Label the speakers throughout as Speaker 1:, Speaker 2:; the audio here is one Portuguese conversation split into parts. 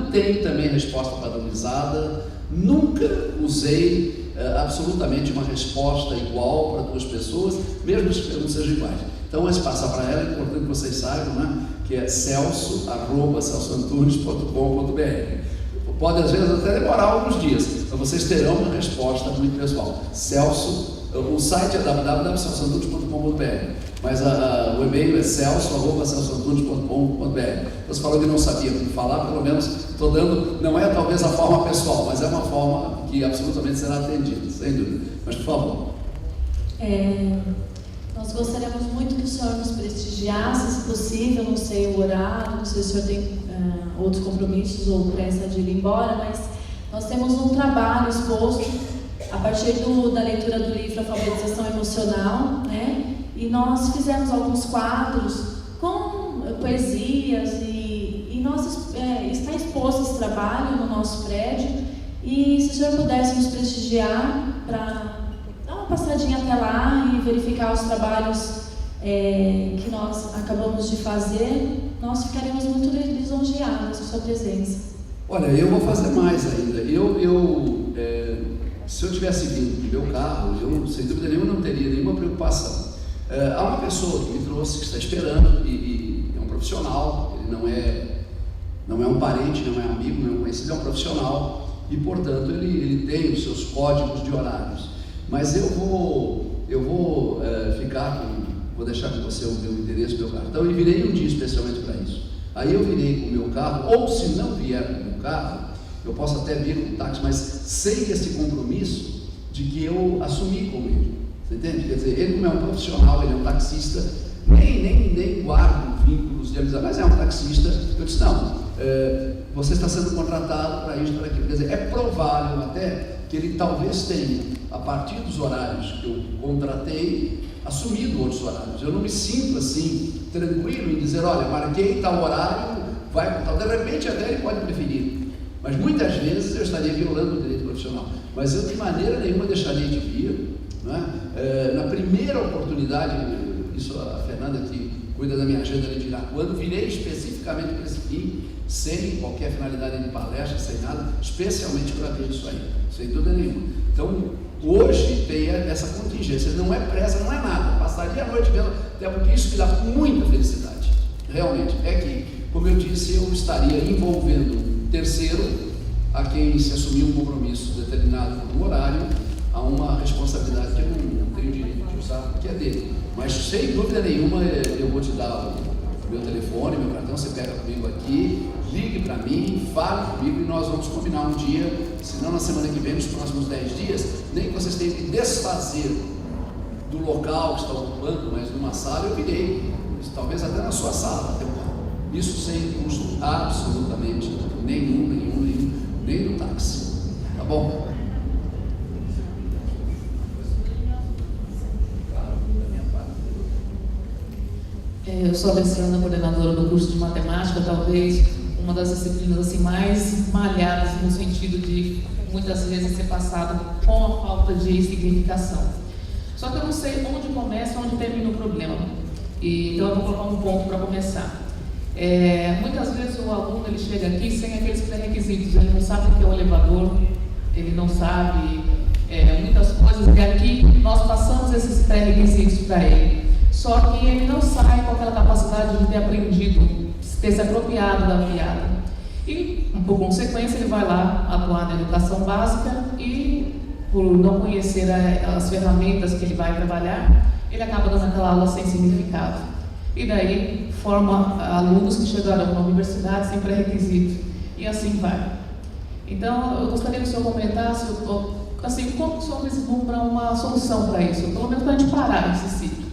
Speaker 1: não tenho também resposta padronizada, nunca usei absolutamente uma resposta igual para duas pessoas, mesmo que as perguntas sejam iguais. Então, antes de passar para ela, é importante que vocês saibam, né, que é celso@celsoantunes.com.br. Pode às vezes até demorar alguns dias, mas vocês terão uma resposta muito pessoal. Celso, o site é www.celsoantunes.com.br, mas o e-mail é celso@celsoantunes.com.br. Você falou que não sabia como falar, pelo menos estou dando, não é talvez a forma pessoal, mas é uma forma que absolutamente será atendida, sem dúvida. Mas por favor.
Speaker 2: Nós gostaríamos muito que o senhor nos prestigiasse, se possível, não sei o horário, não sei se o senhor tem outros compromissos ou pressa de ir embora, mas nós temos um trabalho exposto a partir da leitura do livro Alfabetização Emocional, né? E nós fizemos alguns quadros com poesias e está exposto esse trabalho no nosso prédio, e se o senhor pudesse nos prestigiar para dar uma passadinha até lá e verificar os trabalhos que nós acabamos de fazer, nós ficaríamos muito lisonjeados com a sua presença.
Speaker 1: Olha, eu vou fazer mais ainda. Se eu tivesse vindo no meu carro, eu sem dúvida nenhuma não teria nenhuma preocupação. Há uma pessoa que me trouxe, que está esperando, e é um profissional, ele não é um parente, não é amigo, não é um conhecido, é um profissional, e portanto ele tem os seus códigos de horários. Mas eu vou deixar com você o meu endereço, o meu cartão, e virei um dia especialmente para isso. Aí eu virei com o meu carro, ou se não vier com o meu carro, eu posso até vir com o táxi, mas sem esse compromisso de que eu assumi com ele. Você entende? Quer dizer, ele como é um profissional, ele é um taxista, nem guardo vínculos de amizade, mas é um taxista. Eu disse, não, você está sendo contratado para isso, para aquilo. Quer dizer, é provável até que ele talvez tenha, a partir dos horários que eu contratei, assumido outros horários. Eu não me sinto assim, tranquilo em dizer, olha, marquei tal horário, vai com tal. De repente até ele pode preferir, mas muitas vezes eu estaria violando o direito profissional. Mas eu de maneira nenhuma deixaria de vir, não é? Na primeira oportunidade, isso a Fernanda que cuida da minha agenda, ela dirá, quando virei especificamente para esse fim, sem qualquer finalidade de palestra, sem nada, especialmente para ver isso aí, sem dúvida nenhuma. Então, hoje tem essa contingência, não é pressa, não é nada, passaria a noite vendo, até porque isso me dá muita felicidade, realmente. É que, como eu disse, eu estaria envolvendo um terceiro a quem se assumiu um compromisso determinado por um horário, a uma responsabilidade que eu não tenho direito de usar, que é dele. Mas sem dúvida nenhuma eu vou te dar o meu telefone, meu cartão, você pega comigo aqui, ligue para mim, fale comigo e nós vamos combinar um dia, se não na semana que vem, nos próximos 10 dias, nem que vocês tenham que desfazer do local que está ocupando, mas numa sala eu virei, talvez até na sua sala, isso sem custo absolutamente nenhum, nem do táxi, tá bom?
Speaker 3: Eu sou a Alessandra, coordenadora do curso de matemática, talvez uma das disciplinas assim, mais malhadas no sentido de muitas vezes ser passado com a falta de significação. Só que eu não sei onde começa e onde termina o problema. Então eu vou colocar um ponto para começar. Muitas vezes o aluno ele chega aqui sem aqueles pré-requisitos, ele não sabe o que é o elevador, ele não sabe muitas coisas, e aqui nós passamos esses pré-requisitos para ele. Só que ele não sai com aquela capacidade de ter aprendido, ter se apropriado da piada. E, por consequência, ele vai lá atuar na educação básica e, por não conhecer as ferramentas que ele vai trabalhar, ele acaba dando aquela aula sem significado. E daí forma alunos que chegarão na universidade sem pré-requisito. E assim vai. Então, eu gostaria que o senhor comentasse, assim, como o senhor vislumbra uma solução para isso, pelo menos para a gente parar esse ciclo.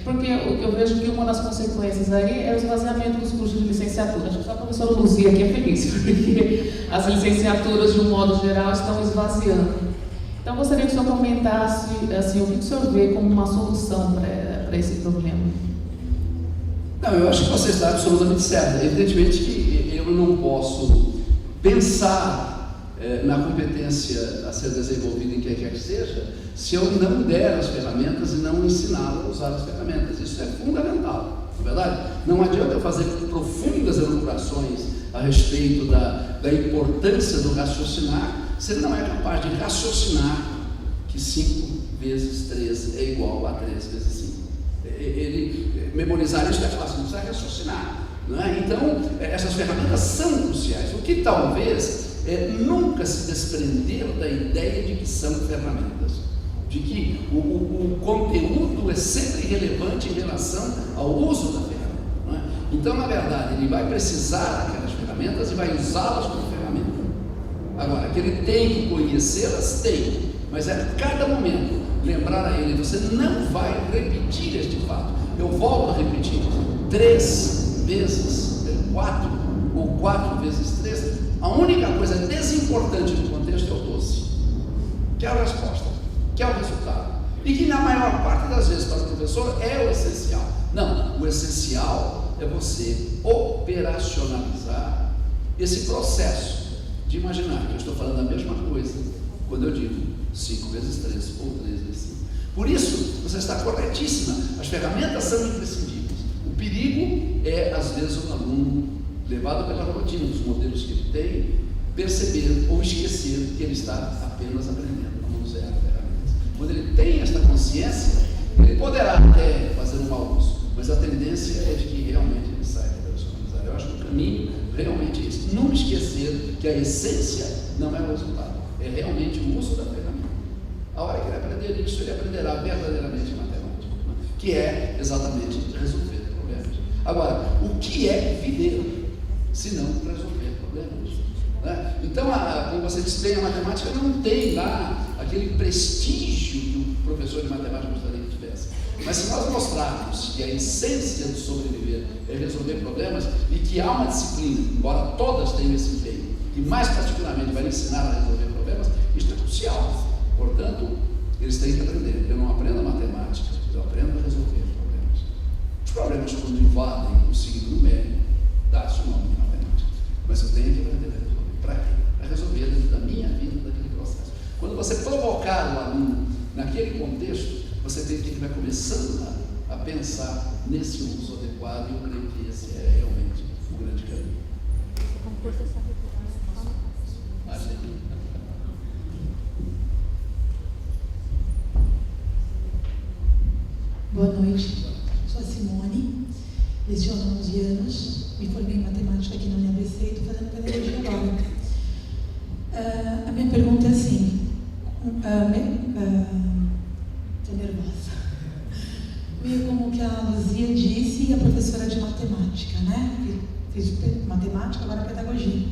Speaker 3: Porque eu vejo que uma das consequências aí é o esvaziamento dos cursos de licenciatura. Acho que só a professora Luzia aqui é feliz, porque as licenciaturas, de um modo geral, estão esvaziando. Então, gostaria que o senhor comentasse assim, o que o senhor vê como uma solução para esse problema.
Speaker 1: Não, eu acho que você está absolutamente certa. Evidentemente que eu não posso pensar na competência a ser desenvolvida em quem quer que seja, se eu não der as ferramentas e não ensiná-lo a usar as ferramentas. Isso é fundamental, não é verdade? Não adianta eu fazer profundas elaborações a respeito da importância do raciocinar, se ele não é capaz de raciocinar que 5 vezes 3 é igual a 3 vezes 5. Ele memorizar isso é fácil, não precisa raciocinar, não é? Então, essas ferramentas são cruciais. O que talvez nunca se desprender da ideia de que são ferramentas, de que o conteúdo é sempre relevante em relação ao uso da ferramenta, não é? Então, na verdade, ele vai precisar daquelas ferramentas e vai usá-las como ferramenta. Agora, que ele tem que conhecê-las, tem, mas a cada momento lembrar a ele: você não vai repetir este fato. Eu volto a repetir: 3 vezes 4 ou 4 vezes 3, a única coisa desimportante no contexto é o 12, que é a resposta, que é o resultado, e que na maior parte das vezes para o professor é o essencial. Não, o essencial é você operacionalizar esse processo de imaginar que eu estou falando a mesma coisa quando eu digo 5 vezes 3 ou 3 vezes 5. Por isso, você está corretíssima, as ferramentas são imprescindíveis. O perigo é, às vezes, um aluno, levado pela rotina dos modelos que ele tem, perceber ou esquecer que ele está apenas aprendendo a manusear ferramentas. Quando ele tem esta consciência, ele poderá até fazer um mau uso, mas a tendência é de que realmente ele saia operacionalizar. Eu acho que o caminho realmente é esse. Não esquecer que a essência não é o resultado, é realmente o uso da ferramenta. A hora que ele aprender isso, ele aprenderá verdadeiramente matemática, que é exatamente resolver problemas. Agora, o que é viver, se não resolver problemas, né? Então, como você disse bem, a matemática não tem lá aquele prestígio que o professor de matemática gostaria que tivesse. Mas se nós mostrarmos que a essência do sobreviver é resolver problemas, e que há uma disciplina, embora todas tenham esse empenho, que mais particularmente vai ensinar a resolver problemas, isso é crucial. Portanto, eles têm que aprender. Eu não aprendo a matemática, eu aprendo a resolver problemas. Os problemas, quando invadem o signo numérico, dá-se o nome de matemática. Mas eu tenho que aprender a resolver. Para quê? Para resolver dentro da minha vida, daquele processo. Quando você provocar o aluno naquele contexto, você tem que ir começando a pensar nesse uso adequado, e eu creio que esse é realmente o grande caminho.
Speaker 4: Boa noite, sou a Simone, leciono há 11 anos, me formei em matemática aqui na UniABC e estou fazendo pedagogia agora. A minha pergunta é assim, estou nervosa, meio como que a Luzia disse, e a professora de matemática, né? Fiz matemática, agora pedagogia.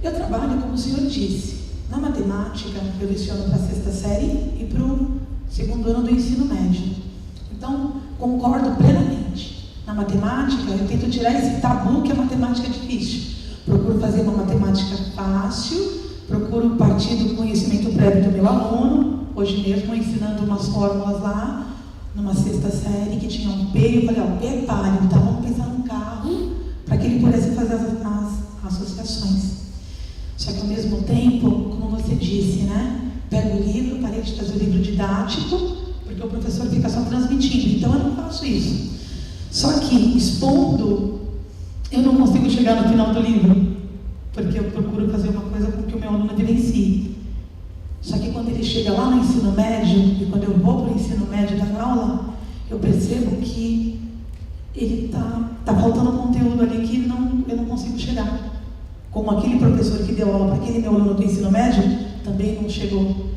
Speaker 4: Eu trabalho, como o senhor disse, na matemática, eu leciono para a 6ª série e para o 2º ano do ensino médio. Então, concordo plenamente. Na matemática, eu tento tirar esse tabu que a matemática é difícil. Procuro fazer uma matemática fácil, procuro partir do conhecimento prévio do meu aluno. Hoje mesmo, ensinando umas fórmulas lá, numa 6ª série, que tinha um P, eu falei, ó, P é pálido, então vamos pensar num carro, para que ele pudesse fazer as associações. Só que ao mesmo tempo, como você disse, né? Pego o livro, parei de fazer o livro didático, porque o professor fica só transmitindo, então eu não faço isso. Só que, expondo, eu não consigo chegar no final do livro, porque eu procuro fazer uma coisa com que o meu aluno vivencie. Só que quando ele chega lá no ensino médio, e quando eu vou para o ensino médio da aula, eu percebo que ele tá faltando conteúdo ali que eu não consigo chegar. Como aquele professor que deu aula para aquele meu aluno do ensino médio, também não chegou.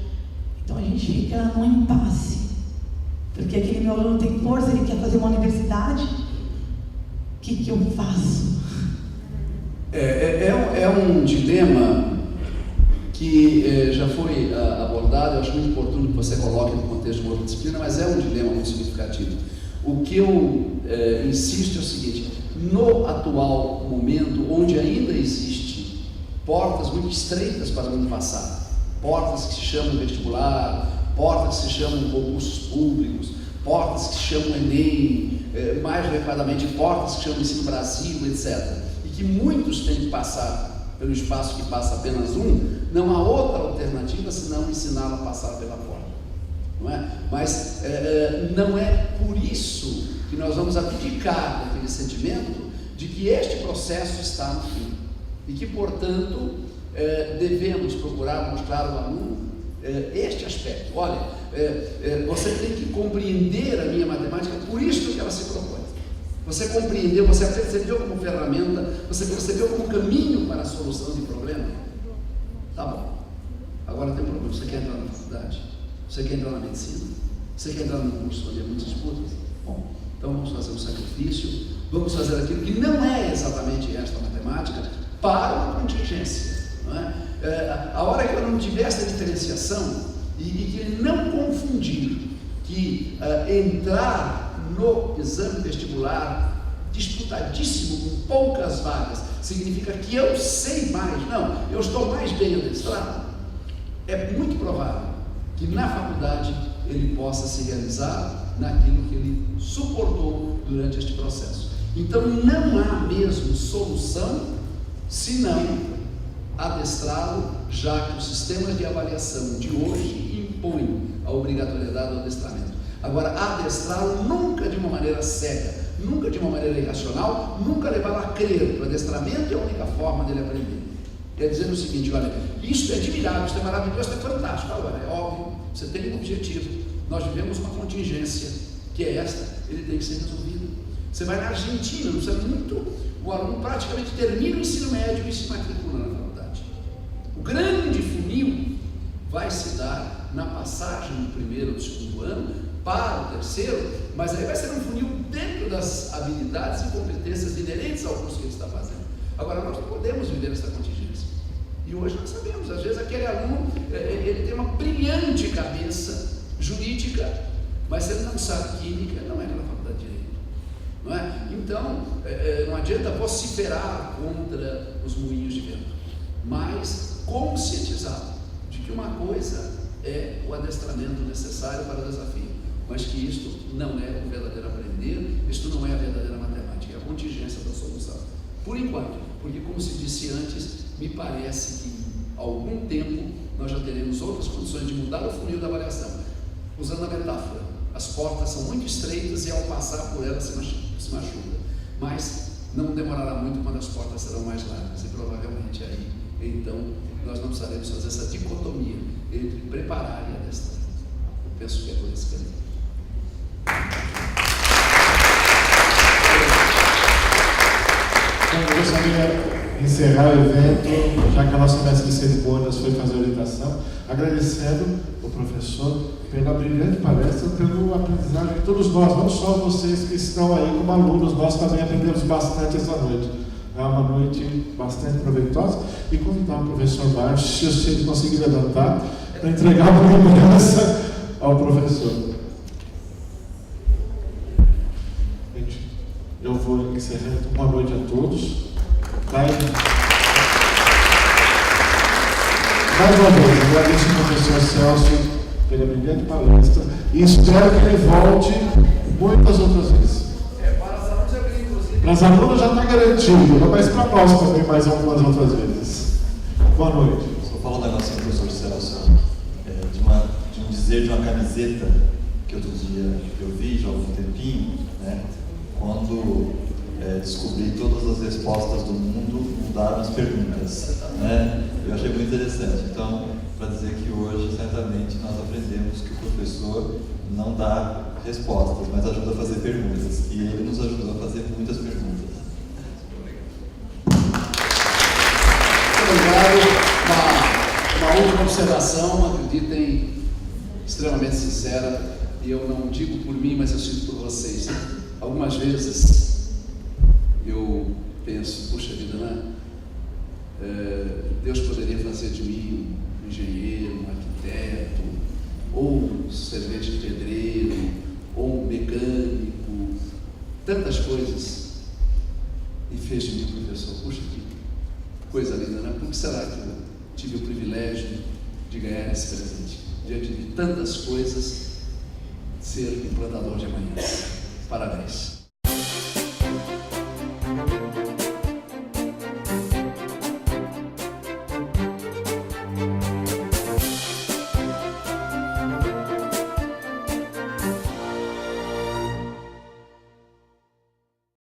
Speaker 4: Então a gente fica num impasse. Porque aquele meu aluno tem força, ele quer fazer uma universidade, o que eu faço?
Speaker 1: É um dilema que já foi abordado. Eu acho muito oportuno que você coloque no contexto de uma outra disciplina, mas é um dilema muito significativo. O que eu insisto é o seguinte: no atual momento, onde ainda existe portas muito estreitas para não passar, portas que se chamam vestibular, portas que se chamam concursos públicos, portas que se chamam Enem, mais adequadamente portas que se chamam Ensino Brasil, etc. E que muitos têm que passar pelo espaço que passa apenas um, não há outra alternativa senão ensiná-lo a passar pela porta. Não é? Mas não é por isso que nós vamos abdicar daquele sentimento de que este processo está no fim. e que, portanto, devemos procurar mostrar ao aluno este aspecto. Olha, você tem que compreender a minha matemática por isso que ela se propõe. Você compreendeu, você percebeu como ferramenta, você percebeu como caminho para a solução de problema? Tá bom. Agora tem um problema. Você quer entrar na faculdade? Você quer entrar na medicina? Você quer entrar num curso onde há muitas disputas? Bom, então vamos fazer um sacrifício, vamos fazer aquilo que não é exatamente esta matemática para uma contingência. Não é? A hora que eu não tiver essa diferenciação e que ele não confundir que entrar no exame vestibular disputadíssimo com poucas vagas significa que eu sei mais. Não, eu estou mais bem adestrado. É muito provável que na faculdade ele possa se realizar naquilo que ele suportou durante este processo. Então não há mesmo solução senão adestrá-lo, já que os sistemas de avaliação de hoje impõem a obrigatoriedade do adestramento. Agora, adestrá-lo nunca de uma maneira cega, nunca de uma maneira irracional, nunca levá-lo a crer que o adestramento é a única forma dele aprender. Quer dizer o seguinte: olha, isso é admirável, isso é maravilhoso, isso é fantástico. Agora, é óbvio, você tem um objetivo, nós vivemos uma contingência, que é esta, ele tem que ser resolvido. Você vai na Argentina, não sabe muito, o aluno praticamente termina o ensino médio e se matricula na faculdade. O grande funil vai se dar na passagem do primeiro ou do segundo ano para o terceiro, mas aí vai ser um funil dentro das habilidades e competências inerentes ao curso que ele está fazendo. Agora, nós não podemos viver essa contingência. E hoje nós sabemos, às vezes aquele aluno, ele tem uma brilhante cabeça jurídica, mas se ele não sabe química, não é aquela faculdade de direito. Não é? Então, não adianta vociferar contra os moinhos de vento, mas conscientizar de que uma coisa é o adestramento necessário para o desafio, mas que isto não é o verdadeiro aprender, isto não é a verdadeira matemática, é a contingência da solução. Por enquanto, porque como se disse antes, me parece que em algum tempo nós já teremos outras condições de mudar o funil da avaliação. Usando a metáfora, as portas são muito estreitas e ao passar por elas se machuca, mas não demorará muito quando as portas serão mais largas e provavelmente aí, então, nós não precisaremos fazer essa dicotomia entre preparar e adestrar. Eu penso que é por esse caminho.
Speaker 5: Eu gostaria de encerrar o evento, já que a nossa mestre de cerimônias foi fazer a orientação, agradecendo o professor pela brilhante palestra, pelo aprendizagem de todos nós, não só vocês que estão aí como alunos, nós também aprendemos bastante essa noite. É uma noite bastante proveitosa, e convidar o professor Baixo, se ele conseguir levantar, para entregar uma lembrança ao professor. Gente, eu vou encerrar. Boa noite a todos. Mais uma vez, agradeço ao professor Celso pela brilhante palestra e espero que ele volte muitas outras vezes. Para os alunos já está garantido, mas para nós também mais algumas outras vezes. Boa noite.
Speaker 6: Só falar um negócio, professor Celso, de um dizer de uma camiseta que outro dia eu vi, já há algum tempinho, né? Quando descobri todas as respostas do mundo, mudaram as perguntas, né? Eu achei muito interessante. Então, para dizer que hoje, certamente, nós aprendemos que o professor não dá respostas, mas ajuda a fazer perguntas. E ele nos ajudou a fazer muitas perguntas.
Speaker 1: Muito obrigado. Uma última observação, acreditem, extremamente sincera, e eu não digo por mim, mas eu sinto por vocês. Algumas vezes eu penso, puxa vida, né? Deus poderia fazer de mim um engenheiro, um arquiteto, ou um servente de pedreiro, ou um mecânico, tantas coisas, e fez de mim professor. Puxa, que coisa linda, né? Por que será que eu tive o privilégio de ganhar esse presente? Diante de tantas coisas, ser implantador de amanhã. Parabéns.